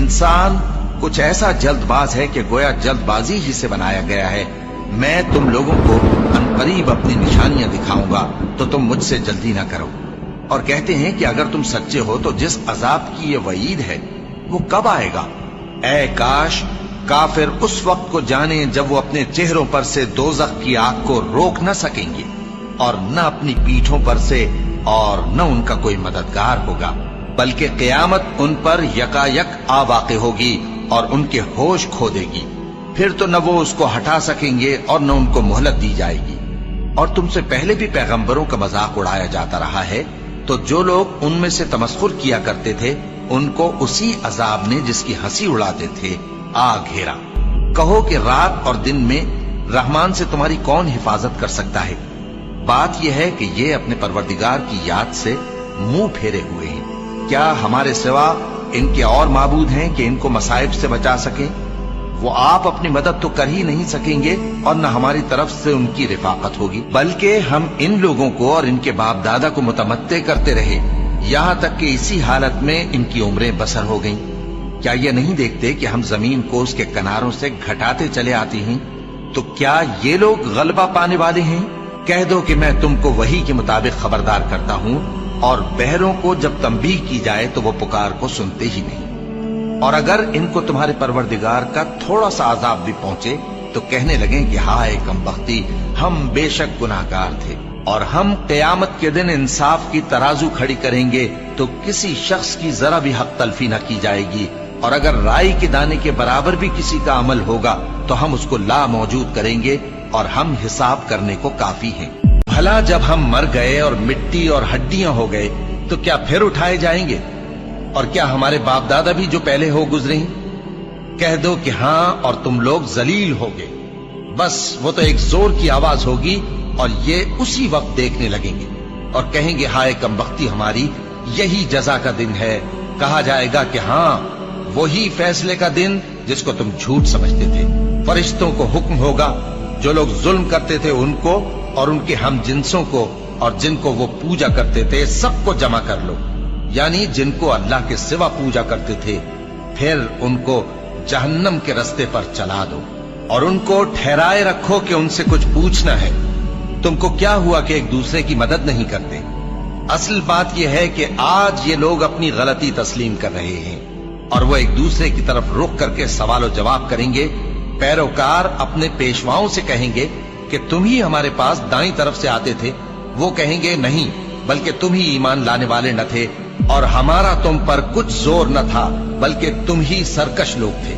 इंसान कुछ ऐसा जल्दबाज है कि गोया जल्दबाजी ही से बनाया गया है। मैं तुम लोगों को अनकरीब अपनी निशानियां दिखाऊंगा, तो तुम मुझसे जल्दी ना करो। और कहते हैं कि अगर तुम सच्चे हो तो जिस अजाब की ये वईद है वो कब आएगा। ऐ काश काफिर उस वक्त को जाने जब वो अपने चेहरों पर से दोज़ख की आग को रोक न सकेंगे, और न अपनी पीठों पर से, और न उनका कोई मददगार होगा, बल्कि क़यामत उन पर यकायक आ वाक़ होगी और उनके होश खो देगी। फिर तो न वो उसको हटा सकेंगे और न उनको मोहलत दी जाएगी। और तुमसे पहले भी पैगंबरों का मजाक उड़ाया जाता रहा है, तो जो लोग उनमें से तमस्खुर किया करते थे उनको उसी अजाब ने जिसकी हंसी उड़ाते थे आ घेरा। कहो कि रात और दिन में रहमान से तुम्हारी कौन हिफाजत कर सकता है। बात यह है कि ये अपने परवरदिगार की याद से मुंह फेरे हुए हैं। क्या हमारे सिवा इनके और माबूद हैं कि इनको मसाइब से बचा सके। वो आप अपनी मदद तो कर ही नहीं सकेंगे और न हमारी तरफ से उनकी रिफाकत होगी, बल्कि हम इन लोगों को और इनके बाप दादा को मुतमत्ते करते रहे, यहाँ तक कि इसी हालत में इनकी उम्रें बसर हो गईं। क्या ये नहीं देखते कि हम जमीन को उसके किनारों से घटाते चले आते हैं। तो क्या ये लोग गलबा पाने वाले हैं। कह दो कि मैं तुमको वही के मुताबिक खबरदार करता हूँ, और बहरों को जब तंबीह की जाए तो वो पुकार को सुनते ही नहीं। और अगर इनको तुम्हारे परवरदिगार का थोड़ा सा अजाब भी पहुंचे तो कहने लगे कि हाय कमबख्ती, हम बेशक गुनाहगार थे। और हम क़यामत के दिन इंसाफ की तराजू खड़ी करेंगे तो किसी शख्स की जरा भी हक तलफी न की जाएगी, और अगर राई के दाने के बराबर भी किसी का अमल होगा तो हम उसको ला मौजूद करेंगे, और हम हिसाब करने को काफी हैं। भला जब हम मर गए और मिट्टी और हड्डियां हो गए तो क्या फिर उठाए जाएंगे। और क्या हमारे बाप दादा भी जो पहले हो गुजरे हैं। कह दो कि हाँ, और तुम लोग जलील होगे। बस वो तो एक जोर की आवाज होगी और ये उसी वक्त देखने लगेंगे और कहेंगे हाय कमबख्ती हमारी, यही जजा का दिन है। कहा जाएगा कि हाँ, वही फैसले का दिन जिसको तुम झूठ समझते थे। फरिश्तों को हुक्म होगा जो लोग जुल्म करते थे उनको और उनके हम जिन्सों को और जिनको वो पूजा करते थे सबको जमा कर लो, यानी जिनको अल्लाह के सिवा पूजा करते थे, फिर उनको जहन्नम के रास्ते पर चला दो और उनको ठहराए रखो कि उनसे कुछ पूछना है। तुमको क्या हुआ कि एक दूसरे की मदद नहीं करते। असल बात यह है कि आज ये लोग अपनी गलती तस्लीम कर रहे हैं और वो एक दूसरे की तरफ रुख करके सवाल जवाब करेंगे। पैरोकार अपने पेशवाओं से कहेंगे कि तुम ही हमारे पास दाईं तरफ से आते थे। वो कहेंगे नहीं, बल्कि तुम ही ईमान लाने वाले न थे और हमारा तुम पर कुछ जोर न था, बल्कि तुम ही सरकश लोग थे।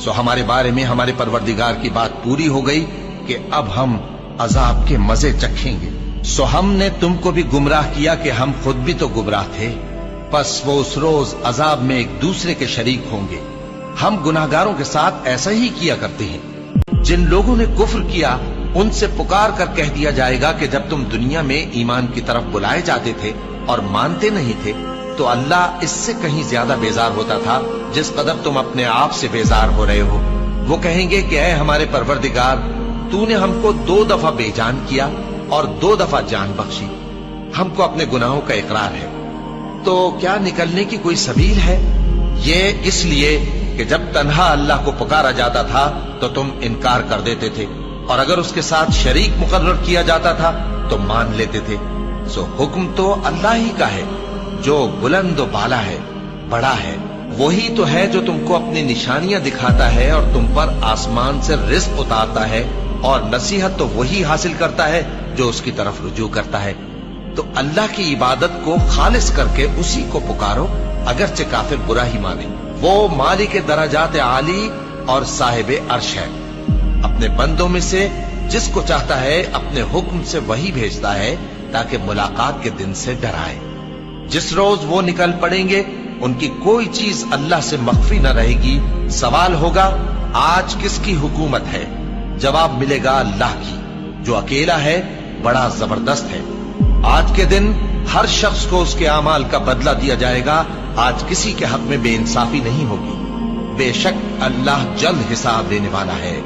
सो हमारे बारे में हमारे परवरदिगार की बात पूरी हो गई कि अब हम अजाब के मजे चखेंगे। सो हमने तुमको भी गुमराह किया कि हम खुद भी तो गुमराह थे। बस वो उस रोज अजाब में एक दूसरे के शरीक होंगे। हम गुनाहगारों के साथ ऐसा ही किया करते हैं। जिन लोगों ने कुफ्र किया उनसे पुकार कर कह दिया जाएगा कि जब तुम दुनिया में ईमान की तरफ बुलाए जाते थे और मानते नहीं थे तो अल्लाह इससे कहीं ज्यादा बेजार होता था जिस कदर तुम अपने आप से बेजार हो रहे हो। वो कहेंगे कि ऐ हमारे परवरदिगार, तूने हमको 2 दफा बेजान किया और 2 दफा जान बख्शी। हमको अपने गुनाहों का इकरार है, तो क्या निकलने की कोई सबील है। ये इसलिए कि जब तन्हा अल्लाह को पुकारा जाता था तो तुम इनकार कर देते थे, और अगर उसके साथ शरीक मुकर्रर किया जाता था तो मान लेते थे। सो हुक्म तो अल्लाह ही का है जो बुलंद बाला है, बड़ा है। वही तो है जो तुमको अपनी निशानियां दिखाता है और तुम पर आसमान से रिज़्क़ उतारता है, और नसीहत तो वही हासिल करता है जो उसकी तरफ रुजू करता है। तो अल्लाह की इबादत को खालिस करके उसी को पुकारो, अगरचे काफिर बुरा ही माने। वो मालिक दरजात आली और साहिब अर्श है। अपने बंदों में से जिसको चाहता है अपने हुक्म से वही भेजता है ताकि मुलाकात के दिन से डराए। जिस रोज वो निकल पड़ेंगे उनकी कोई चीज अल्लाह से मख्फी न रहेगी। सवाल होगा आज किसकी हुकूमत है। जवाब मिलेगा अल्लाह की, जो अकेला है, बड़ा जबरदस्त है। आज के दिन हर शख्स को उसके आमाल का बदला दिया जाएगा। आज किसी के हक में बेइंसाफी नहीं होगी। बेशक अल्लाह जल्द हिसाब लेने वाला है।